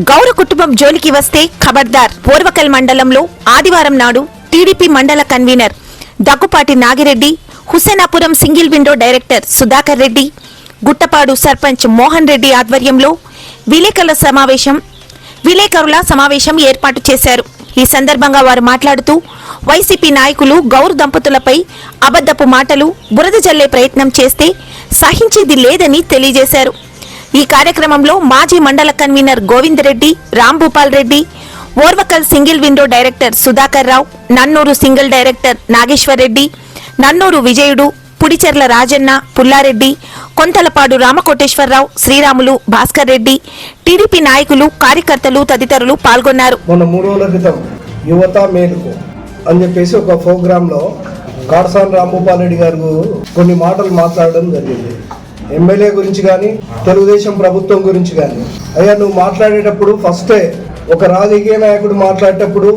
గౌర కుటుంబం జోలికి వస్తే ఖబర్దార్. పూర్వకల్ మండలంలో ఆదివారం నాడు TDP mandal convener Daggupati Nagireddy, Husenapuram single window director Sudhakar Reddy, Guttapadu sarpanch Mohan Reddy ఆధ్వర్యంలో విలేకరుల సమావేశం ఏర్పాటు చేశారు. ఈ సందర్భంగా వారు మాట్లాడుతూ వైసీపీ నాయకులు గౌరు దంపతులపై అబద్ధపు మాటలు, బురద జల్లే ప్రయత్నం చేస్తే సహించేది లేదని తెలియజేశారు. ఈ కార్యక్రమంలో మాజీ mandal convener Govindareddy, Rambhupal Reddy, Orvakal single window director Sudhakar Rao, Nannuru single director Nageshwar Reddy, Nannuru Vijayudu, Pudicherla Rajanna, Pullareddy, Kontalapadu Ramakoteswararao, Sriramulu, Bhaskar Reddy, TDP నాయకులు, కార్యకర్తలు తదితరులు పాల్గొన్నారు. మొన్న 3 రోజుల క్రితం యువత మేలుకు అని చెప్పేసి ఒక ప్రోగ్రామ్ లో కాడసాని రాంభూపాల్ రెడ్డి గారు కొన్ని మాటలు మాట్లాడడం జరిగింది. ఎమ్మెల్యే గురించి కానీ, తెలుగుదేశం ప్రభుత్వం గురించి కానీ. అయ్యా, నువ్వు మాట్లాడేటప్పుడు ఫస్టే ఒక రాజకీయ నాయకుడు మాట్లాడేటప్పుడు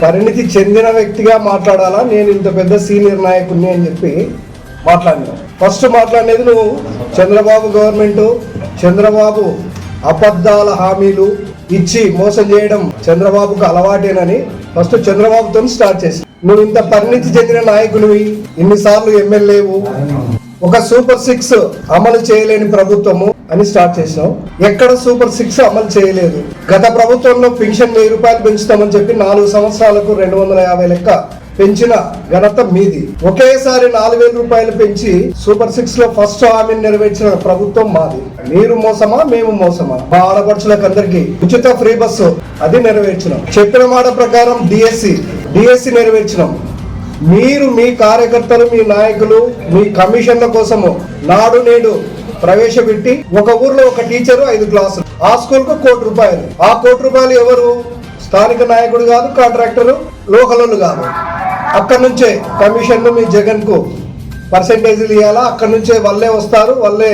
పరిణితి చెందిన వ్యక్తిగా మాట్లాడాలా, నేను ఇంత పెద్ద సీనియర్ నాయకుడిని అని చెప్పి మాట్లాడినావు. ఫస్ట్ మాట్లాడేది నువ్వు చంద్రబాబు గవర్నమెంట్, చంద్రబాబు అబద్ధాల హామీలు ఇచ్చి మోసం చేయడం చంద్రబాబుకు అలవాటేనని ఫస్ట్ చంద్రబాబుతో స్టార్ట్ చేసి, నువ్వు ఇంత పరిణితి చెందిన నాయకునివి, ఇన్నిసార్లు ఎమ్మెల్యేవు, ఒక సూపర్ 6 అమలు చేయలేని ప్రభుత్వము అని స్టార్ట్ చేసినాం. ఎక్కడ సూపర్ 6 అమలు చేయలేదు. గత ప్రభుత్వంలో పెన్షన్ 1000 రూపాయలు పెంచుతామని చెప్పి 4 సంవత్సరాలకు 250 లెక్క పెంచిన ఘనత మీది. ఒకేసారి 4000 రూపాయలు పెంచి సూపర్ 6 లో ఫస్ట్ హామీని నెరవేర్చిన ప్రభుత్వం మాది. మీరు మోసమా, మేము మోసమా? మా ఆడపడుచులకు అందరికీ ఉచిత ఫ్రీ బస్సు అది నెరవేర్చినాం. చెప్పిన మాట ప్రకారం డిఎస్సి నెరవేర్చినాం. మీరు మీ కార్యకర్తలు, మీ నాయకులు మీ కమిషన్ల కోసము నాడు నేడు ప్రవేశపెట్టి ఒక ఊర్లో ఒక టీచరు 5 క్లాసులు, ఆ స్కూల్ కు 1 కోటి రూపాయలు. ఆ 1 కోటి రూపాయలు ఎవరు? స్థానిక నాయకుడు కాదు, కాంట్రాక్టరు, లోకలు కాదు. అక్కడి నుంచే కమిషన్లు మీ జగన్ కు పర్సెంటేజీలు ఇవ్వాలా, అక్కడి నుంచే వాళ్ళే వస్తారు, వాళ్ళే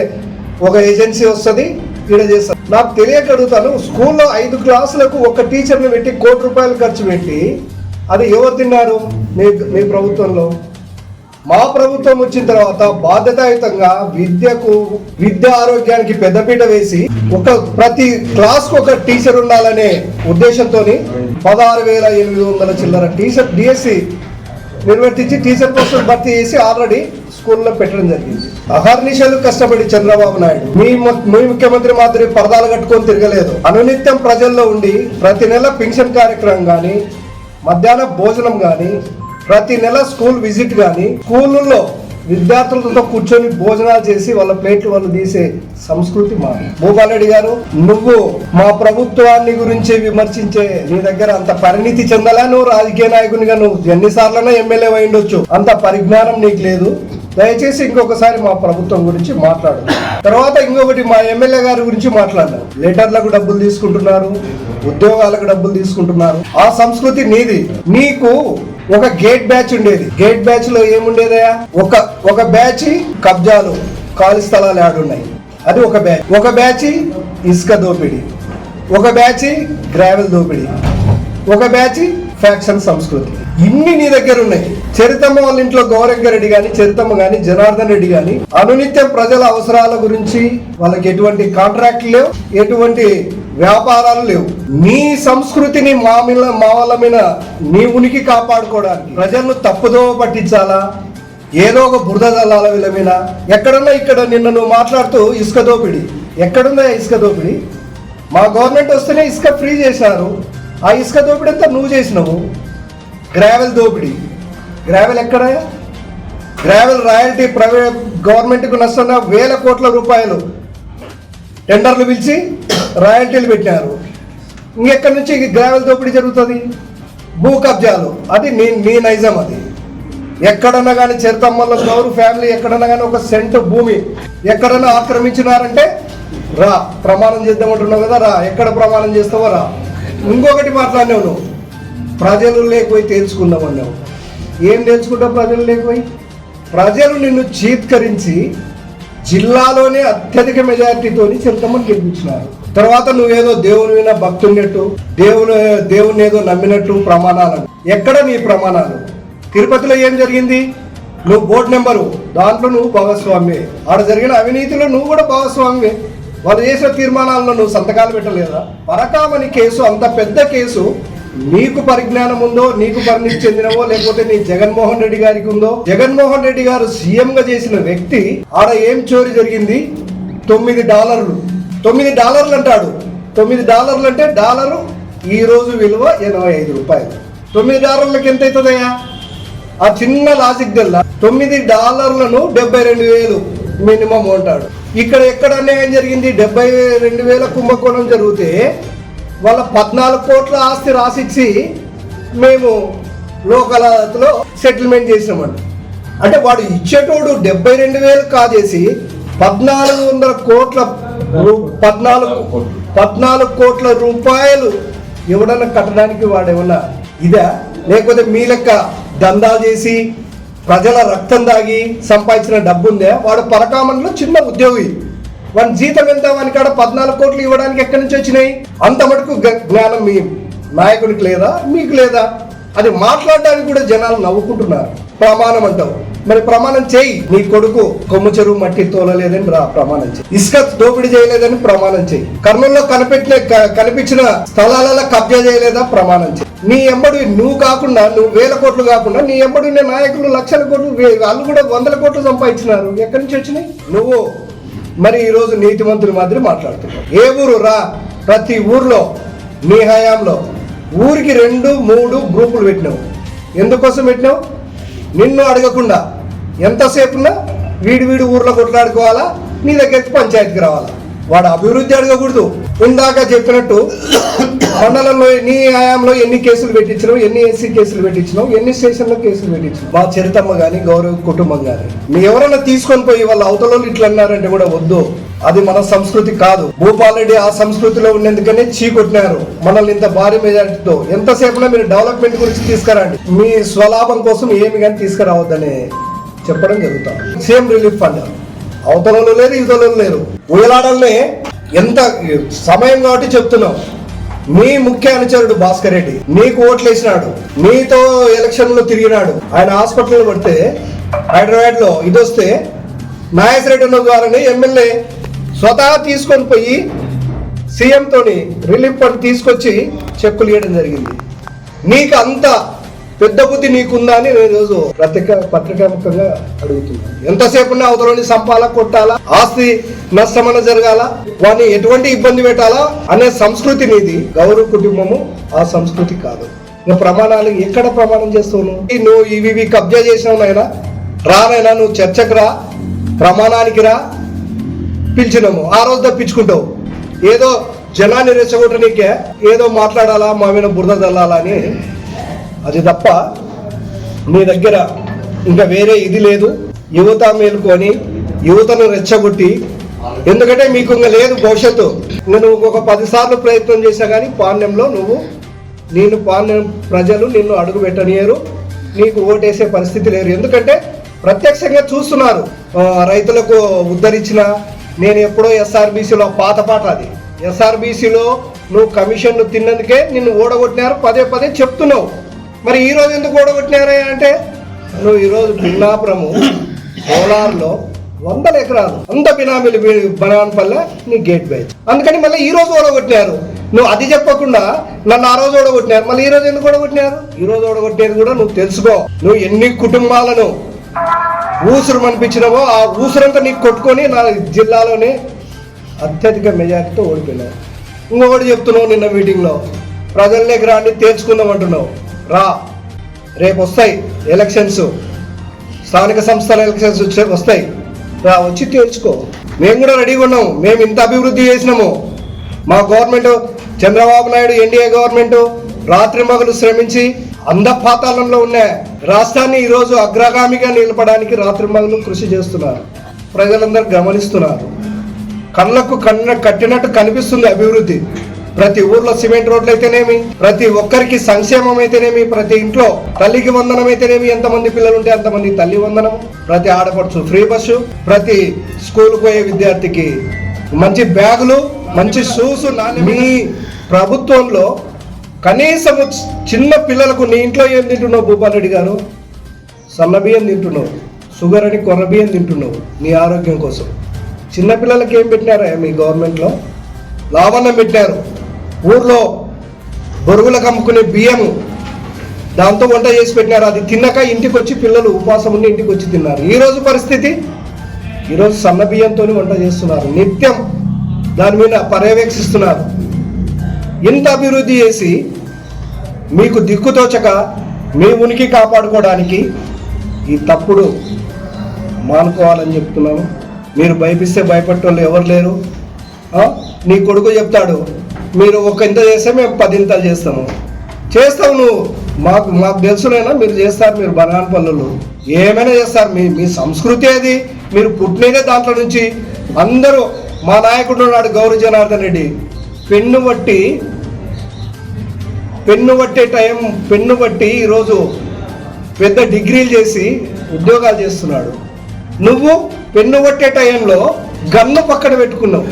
ఒక ఏజెన్సీ వస్తుంది, ఇక్కడ చేస్తారు. నాకు తెలియక అడుగుతాను, స్కూల్లో 5 క్లాసులకు ఒక టీచర్ని పెట్టి 1 కోటి రూపాయలు ఖర్చు పెట్టి అది ఎవరు తిన్నారు? మీ ప్రభుత్వంలో. మా ప్రభుత్వం వచ్చిన తర్వాత బాధ్యతాయుతంగా విద్య ఆరోగ్యానికి పెద్దపీట వేసి ప్రతి క్లాస్ కు ఒక టీచర్ ఉండాలనే ఉద్దేశంతో 16,800 చిల్లర టీచర్ డిఎస్సి నిర్వర్తించి టీచర్ పోస్టులు భర్తీ చేసి ఆల్రెడీ స్కూల్లో పెట్టడం జరిగింది. అహర్నిశలు కష్టపడి చంద్రబాబు నాయుడు మీ ముఖ్యమంత్రి మాదిరి పరదాలు కట్టుకొని తిరగలేదు. అనునిత్యం ప్రజల్లో ఉండి ప్రతి నెల పెన్షన్ కార్యక్రమం కానీ, మధ్యాహ్న భోజనం కానీ, ప్రతి నెల స్కూల్ విజిట్ కానీ, స్కూళ్ళల్లో విద్యార్థులతో కూర్చొని భోజనాలు చేసి వాళ్ళ ప్లేట్లు వాళ్ళు తీసే సంస్కృతి మాది. భూపాల్ రెడ్డి గారు, నువ్వు మా ప్రభుత్వాన్ని గురించి విమర్శించే నీ దగ్గర అంత పరిణితి చెందలా. నువ్వు రాజకీయ నాయకునిగా నువ్వు ఎన్నిసార్లైనా ఎమ్మెల్యే అయిండొచ్చు, అంత పరిజ్ఞానం నీకు లేదు. దయచేసి ఇంకొకసారి మా ప్రభుత్వం గురించి మాట్లాడు. తర్వాత ఇంకొకటి, మా ఎమ్మెల్యే గారి గురించి మాట్లాడినారు. లెటర్లకు డబ్బులు తీసుకుంటున్నారు, ఉద్యోగాలకు డబ్బులు తీసుకుంటున్నారు. ఆ సంస్కృతి నీది. నీకు ఒక గేట్ బ్యాచ్ ఉండేది. గేట్ బ్యాచ్ లో ఏముండేదయా? ఒక బ్యాచ్ కబ్జాలు, ఖాళీ స్థలాలు ఆడున్నాయి, అది ఒక బ్యాచ్. ఒక బ్యాచ్ ఇసుక దోపిడీ, ఒక బ్యాచ్ గ్రావెల్ దోపిడీ, ఒక బ్యాచ్ ఫ్యాక్షన్ సంస్కృతి. ఇన్ని నీ దగ్గర ఉన్నాయి. చరితమ్మ వాళ్ళ ఇంట్లో గౌరంగారెడ్డి గాని, చరితమ్మ గాని, జనార్దన్ రెడ్డి గాని అనునిత్యం ప్రజల అవసరాల గురించి వాళ్ళకి ఎటువంటి కాంట్రాక్ట్లు లేవు, ఎటువంటి వ్యాపారాలు లేవు. నీ సంస్కృతిని మా వాళ్ళ మీద నీ ఉనికి కాపాడుకోవడానికి ప్రజలను తప్పుదోవ పట్టించాలా, ఏదో ఒక బురద జల్లాల వీళ్ళ మీద. ఎక్కడన్నా ఇక్కడ నిన్న నువ్వు మాట్లాడుతూ ఇసుక దోపిడీ, ఎక్కడుందా ఇసుక దోపిడీ? మా గవర్నమెంట్ వస్తేనే ఇసుక ఫ్రీ చేశారు. ఆ ఇసుక దోపిడీ అంతా నువ్వు చేసినావు. గ్రావెల్ దోపిడీ, గ్రావెల్ ఎక్కడ? గ్రావెల్ రాయల్టీ ప్రైవేట్ గవర్నమెంట్కు నష్టంగా 1000 కోట్ల రూపాయలు టెండర్లు పిలిచి రాయల్టీలు పెట్టినారు. ఇంకెక్కడి నుంచి గ్రావెల్ దోపిడీ జరుగుతుంది? భూ కబ్జాలు, అది నీ నైజం. అది ఎక్కడన్నా కానీ చరితమ్మల గౌరు ఫ్యామిలీ ఎక్కడన్నా కానీ ఒక సెంటు భూమి ఎక్కడన్నా ఆక్రమించినారంటే రా, ప్రమాణం చేద్దామంటున్నావు కదా, రా. ఎక్కడ ప్రమాణం చేస్తావో రా. ఇంకొకటి మాట్లాడినావు, నువ్వు ప్రజలు లేకపోయి తేల్చుకున్నామన్నావు. ఏం తెలుసుకుంటావు ప్రజలు లేకపోయి? ప్రజలు నిన్ను చీత్కరించి జిల్లాలోనే అత్యధిక మెజారిటీతోని చరితమ్మని గెలిపించినారు. తర్వాత నువ్వేదో దేవుని మీద భక్తున్నట్టు, దేవుని ఏదో నమ్మినట్టు ప్రమాణాలు. ఎక్కడ నీ ప్రమాణాలు? తిరుపతిలో ఏం జరిగింది? నువ్వు బోర్డు నెంబరు, దాంట్లో నువ్వు భాగస్వామి. ఆడ జరిగిన అవినీతిలో నువ్వు కూడా భాగస్వామి. వాళ్ళు చేసిన తీర్మానాలను నువ్వు సంతకాలు పెట్టలేదా? పరకామణి కేసు అంత పెద్ద కేసు, నీకు పరిజ్ఞానం ఉందో, నీకు పరిణితి చెందినవో, లేకపోతే నీ జగన్మోహన్ రెడ్డి గారికి ఉందో. జగన్మోహన్ రెడ్డి గారు సీఎం గా చేసిన వ్యక్తి ఆడ ఏం చోరీ జరిగింది? $9. $9 అంటాడు. $9 అంటే డాలరు ఈ రోజు విలువ $85. $9 ఎంత అవుతుందయ్యా? ఆ చిన్న లాజిక్ గల్లా $9 72,000 మినిమం అంటాడు. ఇక్కడ ఎక్కడ అన్యాయం జరిగింది? 72,000 కుంభకోణం జరిగితే వాళ్ళ 14 కోట్ల ఆస్తి రాసిచ్చి మేము లోక్ అదాలత్లో సెటిల్మెంట్ చేసినామండి. అంటే వాడు ఇచ్చేటోడు 72,000 కాజేసి 14 కోట్ల రూపాయలు ఎవడన్నా కట్టడానికి వాడేమన్నా ఇదా? లేకపోతే మీ లెక్క దందాలు చేసి ప్రజల రక్తం దాగి సంపాదించిన డబ్బు ఉందే? వాడు పరకామణిలో చిన్న ఉద్యోగి, వాడి జీతం ఎంత? వానికి కాడ 14 కోట్లు ఇవ్వడానికి ఎక్కడి నుంచి వచ్చినాయి? అంత మటుకు జ్ఞానం మీ నాయకుడికి లేదా, మీకు లేదా? అది మాట్లాడడానికి కూడా జనాలు నవ్వుకుంటున్నారు. ప్రమాణం అంటావు, మరి ప్రమాణం చేయి. నీ కొడుకు కొమ్ము చెరువు మట్టి తోలలేదని ప్రమాణం చేయి. ఇసుక దోపిడీ చేయలేదని ప్రమాణం చేయి. కర్నూలులో కనిపించిన స్థలాలలో కబ్జా చేయలేదా? ప్రమాణం చేయి. నీ ఎంబడి నువ్వు కాకుండా, నువ్వు 1,000 కోట్లు కాకుండా నీ ఎంబడి ఉన్న నాయకులు లక్షల కోట్లు, వాళ్ళు కూడా 100 కోట్లు సంపాదించినారు. ఎక్కడి నుంచి వచ్చినాయి? నువ్వు మరి ఈరోజు నీతిమంతుల మాదిరి మాట్లాడుతున్నావు. ఏ ఊరు రా? ప్రతి ఊర్లో నీ హయాంలో ఊరికి 2-3 గ్రూపులు పెట్టినావు. ఎందుకోసం పెట్టినావు? నిన్ను అడగకుండా ఎంతసేపున్నా వీడి ఊర్లో కొట్లాడుకోవాలా, నీ దగ్గరికి పంచాయతీకి రావాలా. వాడు అభివృద్ధి అడగకూడదు. ఇందాక చెప్పినట్టు మండలంలో నీ హయాంలో ఎన్ని కేసులు పెట్టించినావు, ఎన్ని ఎస్సీ కేసులు పెట్టించినావు, ఎన్ని స్టేషన్లో కేసులు పెట్టించినావు. మా చరితమ్మ కానీ గౌరవ కుటుంబం కానీ మీ ఎవరైనా తీసుకొని పోయి వాళ్ళ అవతల ఇట్లా అన్నారంటే కూడా వద్దు. అది మన సంస్కృతి కాదు. భూపాల్ రెడ్డి ఆ సంస్కృతిలో ఉండేందుకనే చీకొట్టినారు మనల్ని ఇంత భారీ మెజారిటీతో. ఎంతసేపునా మీరు డెవలప్మెంట్ గురించి తీసుకురండి, మీ స్వలాభం కోసం ఏమి కానీ తీసుకురావద్దని చెప్పడం జరుగుతాం. సీఎం రిలీఫ్ ఫండ్ అవతలలో లేదు, ఇవతలలో లేరు. ఉయలాడల్నే ఎంత సమయం కాబట్టి చెప్తున్నాం. మీ ముఖ్య అనుచరుడు భాస్కర్ రెడ్డి నీకు ఓట్లు వేసినాడు, నీతో ఎలక్షన్ లో తిరిగినాడు. ఆయన హాస్పిటల్లో పడితే హైదరాబాద్ లో ఇది వస్తే నాగేశ్వరరెడ్డి ఉన్న ద్వారానే ఎమ్మెల్యే స్వతహా తీసుకొని పోయి సీఎం తోని రిలీఫ్ ఫండ్ తీసుకొచ్చి చెక్కులు ఇవ్వడం జరిగింది. నీకు అంత పెద్ద బుద్ధి నీకుందా అని నేను ఈరోజు పత్రికాముఖంగా అడుగుతున్నాను. ఎంతసేపు అవతలని సంపాలా, కొట్టాలా, ఆస్తి నష్టమన జరగాల, వాడిని ఎటువంటి ఇబ్బంది పెట్టాలా అనే సంస్కృతి నీది. గౌరవ కుటుంబము ఆ సంస్కృతి కాదు. నువ్వు ప్రమాణాలు ఎక్కడ ప్రమాణం చేస్తావు? నువ్వు ఇవి కబ్జా చేసినావు నాయనా, రానైనా నువ్వు చర్చకు రా, ప్రమాణానికి రా, పిలిచినాము ఆ రోజు తప్పించుకుంటావు. ఏదో జనాన్ని రెచ్చగొట్టనీకే ఏదో మాట్లాడాలా, మా మీద బురద చల్లాలా అని. అది తప్ప మీ దగ్గర ఇంకా వేరే ఇది లేదు. యువత మేలుకొని యువతను రెచ్చగొట్టి, ఎందుకంటే మీకు ఇంకా లేదు భవిష్యత్తు. నేను ఇంకొక 10 సార్లు ప్రయత్నం చేశా కానీ పాణ్యంలో నేను పాణ్యం ప్రజలు నిన్ను అడుగు పెట్టనియరు, నీకు ఓటేసే పరిస్థితి లేరు. ఎందుకంటే ప్రత్యక్షంగా చూస్తున్నారు. రైతులకు ఉద్ధరించిన నేను ఎప్పుడో ఎస్ఆర్బీసీలో పాత పాట, అది ఎస్ఆర్బీసీలో నువ్వు కమిషన్లు తిన్నందుకే నిన్ను ఓడగొట్టినారు, పదే చెప్తున్నావు. మరి ఈరోజు ఎందుకు ఓడగొట్టినారా అంటే, నువ్వు ఈరోజు భిన్నాపురము కోలార్లో 100 ఎకరాలు అంత బినామీలు బనాన్పల్లె నీ గేట్ బ్యాచ్, అందుకని మళ్ళీ ఈ రోజు ఓడగొట్టినారు. నువ్వు అది చెప్పకుండా నన్ను ఆ రోజు ఓడగొట్టినారు, మళ్ళీ ఈ రోజు ఎందుకు ఓడగొట్టినారు? ఈ రోజు ఓడగొట్టేది కూడా నువ్వు తెలుసుకో. నువ్వు ఎన్ని కుటుంబాలను ఊసురు అనిపించినావో ఆ ఊసురంతా నీకు కొట్టుకొని నా జిల్లాలోనే అత్యధిక మెజార్టీతో ఓడిపోయినావు. ఇంకొకటి చెప్తున్నావు, నిన్న మీటింగ్లో ప్రజల్లోకి రాండి తేల్చుకుందాం అంటున్నావు. రా, రేపు వస్తాయి ఎలక్షన్స్, స్థానిక సంస్థల ఎలక్షన్స్ వస్తాయి, రా, వచ్చి తేల్చుకో. మేము కూడా రెడీగా ఉన్నాము. మేము ఇంత అభివృద్ధి చేసినాము. మా government Chandrababu Naidu NDA government రాత్రి మగలు శ్రమించి అంధపాతాళంలో ఉన్న రాష్ట్రాన్ని ఈరోజు అగ్రగామిగా నిలపడానికి రాత్రి మగలు కృషి చేస్తున్నారు. ప్రజలందరూ గమనిస్తున్నారు. కళ్ళకు కట్టినట్టు కనిపిస్తుంది అభివృద్ధి. ప్రతి ఊర్లో సిమెంట్ రోడ్లు అయితేనేమి, ప్రతి ఒక్కరికి సంక్షేమం అయితేనేమి, ప్రతి ఇంట్లో తల్లికి వందనం అయితేనేమి, ఎంతమంది పిల్లలు ఉంటే అంతమంది తల్లి వందనం, ప్రతి ఆడపడుచు ఫ్రీ బస్సు, ప్రతి స్కూల్కి పోయే విద్యార్థికి మంచి బ్యాగులు, మంచి షూస్. మీ ప్రభుత్వంలో కనీసం చిన్న పిల్లలకు నీ ఇంట్లో ఏం తింటున్నావు భూపాల్ రెడ్డి గారు? సన్న బియ్యం తింటున్నావు, షుగర్ అని కొర్ర బియ్యం తింటున్నావు నీ ఆరోగ్యం కోసం. చిన్నపిల్లలకి ఏం పెట్టినారా మీ గవర్నమెంట్లో? లావన్నం పెట్టారు. ఊర్లో బొరుగులకు అమ్ముకునే బియ్యము దాంతో వంట చేసి పెట్టినారు. అది తిన్నాక ఇంటికి వచ్చి పిల్లలు ఉపవాసం ఉండి ఇంటికి వచ్చి తిన్నారు. ఈరోజు పరిస్థితి, ఈరోజు సన్న బియ్యంతో వంట చేస్తున్నారు. నిత్యం దాని మీద పర్యవేక్షిస్తున్నారు. ఇంత అభివృద్ధి చేసి మీకు దిక్కుతోచక మీ ఉనికి కాపాడుకోవడానికి ఈ తప్పుడు మానుకోవాలని చెప్తున్నాను. మీరు భయపిస్తే భయపడేవాళ్ళు ఎవరు లేరు. నీ కొడుకు చెప్తాడు, మీరు ఒక ఇంత చేస్తే మేము 10 ఇంతలు చేస్తాము. చేస్తావు నువ్వు, మాకు తెలుసునైనా మీరు చేస్తారు. మీరు బనాన పల్లెలు ఏమైనా చేస్తారు. మీ సంస్కృతి అది. మీరు పుట్టినదే దాంట్లో నుంచి. అందరూ మా నాయకుడు ఉన్నాడు గౌరీ జనార్దన్ రెడ్డి, పెన్ను బట్టి ఈరోజు పెద్ద డిగ్రీలు చేసి ఉద్యోగాలు చేస్తున్నాడు. నువ్వు పెన్ను పట్టే టైంలో గన్ను పక్కన పెట్టుకున్నావు.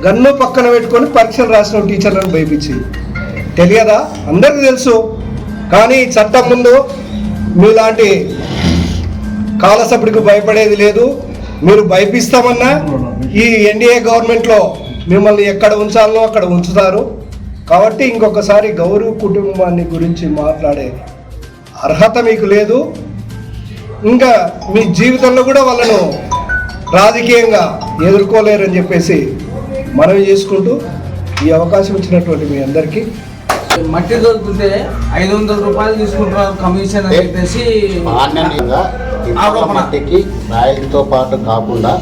గన్ను పక్కన పెట్టుకొని పరీక్షలు రాసిన టీచర్లను భయపించి తెలియదా? అందరికీ తెలుసు. కానీ చట్టం ముందు మీలాంటి కాలసపడికి భయపడేది లేదు. మీరు భయపిస్తామన్నా ఈ ఎన్డీఏ గవర్నమెంట్లో మిమ్మల్ని ఎక్కడ ఉంచాలో అక్కడ ఉంచుతారు. కాబట్టి ఇంకొకసారి గౌరవ కుటుంబాన్ని గురించి మాట్లాడే అర్హత మీకు లేదు. ఇంకా మీ జీవితంలో కూడా వాళ్ళను రాజకీయంగా ఎదుర్కోలేరని చెప్పేసి మనవి చేసుకుంటూ ఈ అవకాశం ఇచ్చినటువంటి మీ అందరికీ. మట్టి దొరుకుతుంటే 500 రూపాయలు తీసుకుంటున్నారు కమిషన్ అని చెప్పేసి మట్టికి రాయలతో పాటు కాకుండా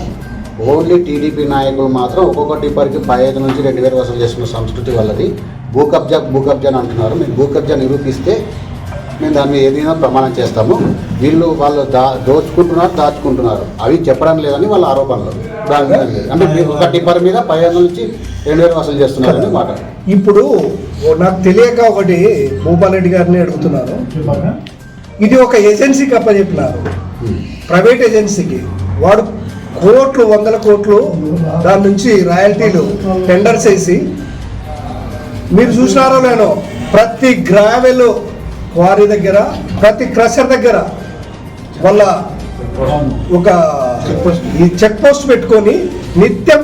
ఓన్లీ టీడీపీ నాయకులు మాత్రం ఒక్కొక్క టిప్పర్కి 15 నుంచి 2000 వసూలు చేస్తున్న సంస్కృతి వాళ్ళది. భూ కబ్జా అని అంటున్నారు. మీరు భూ కబ్జా నిరూపిస్తే మేము దాన్ని ఏదైనా ప్రమాణం చేస్తాము. వాళ్ళు దాచుకుంటున్నారు అవి చెప్పడం లేదని వాళ్ళ ఆరోపణలు. దాని మీద లేదు. అంటే మీరు ఒక టిప్పర్ మీద 15 నుంచి 2000 వసూలు చేస్తున్నారని మాట. ఇప్పుడు నాకు తెలియక ఒకటి భూపాల్ రెడ్డి గారిని అడుగుతున్నాను. ఇది ఒక ఏజెన్సీకి అప్పచెప్పినారు, ప్రైవేట్ ఏజెన్సీకి. వాడు కోట్లు, 100 కోట్లు దాని నుంచి రాయల్టీలు టెండర్స్ వేసి, మీరు చూసినారో లేనో, ప్రతి గ్రావెల్ క్వారీ దగ్గర, ప్రతి క్రషర్ దగ్గర వాళ్ళ ఒక ఈ చెక్ పోస్ట్ పెట్టుకొని నిత్యం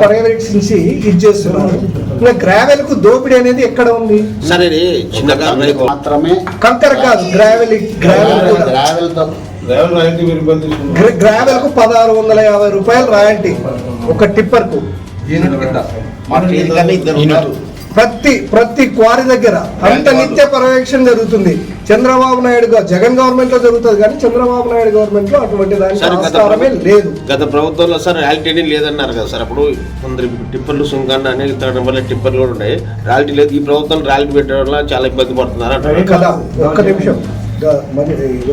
పర్యవేక్షించి ఇది చేస్తున్నారు. ఇంకా గ్రావెల్ కు దోపిడీ అనేది ఎక్కడ ఉంది? మాత్రమే కంకర కాదు, గ్రావెల్ కు 1650 రూపాయలు రాయల్టీ ఒక టిప్పర్ కు. ప్రతి క్వారీ దగ్గర అంత నిత్య పర్యవేక్షణ జరుగుతుంది. చంద్రబాబు నాయుడు జగన్ గవర్నమెంట్ లో జరుగుతుంది, కానీ చంద్రబాబు నాయుడు గవర్నమెంట్ లో అటువంటి దానికి ఆస్కారమే లేదు. గత ప్రభుత్వంలో సార్ రాయల్టీ లేదన్నారు కదా సార్. అప్పుడు కొందరు టిప్పర్లు సుంకాన్ని అనేక తగ్గడం వల్ల టిప్పర్లు కూడా ఉన్నాయి, రాయల్టీ లేదు. ఈ ప్రభుత్వం రాయల్టీ పెట్టడం వల్ల చాలా ఇబ్బంది పడుతున్నారు కదా.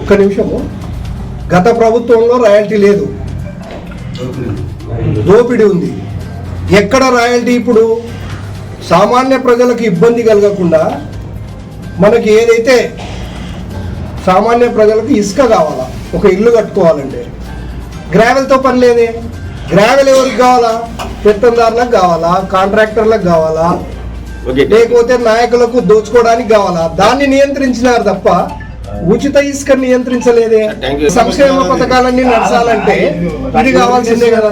ఒక్క నిమిషము, గత ప్రభుత్వంలో రాయల్టీ లేదు, దోపిడీ ఉంది. ఎక్కడ రాయల్టీ? ఇప్పుడు సామాన్య ప్రజలకు ఇబ్బంది కలగకుండా మనకి ఏదైతే సామాన్య ప్రజలకు ఇసుక కావాలా, ఒక ఇల్లు కట్టుకోవాలంటే గ్రావెల్తో పని లేదే. గ్రావెల్ ఎవరికి కావాలా? పెత్తందారులకు కావాలా, కాంట్రాక్టర్లకు కావాలా, లేకపోతే నాయకులకు దోచుకోవడానికి కావాలా? దాన్ని నియంత్రించినారు తప్ప ఉచిత ఇసుక నియంత్రించలేదే. సంక్షేమ పథకాలన్నీ నడచాలంటే ఇది కావాల్సిందే కదా.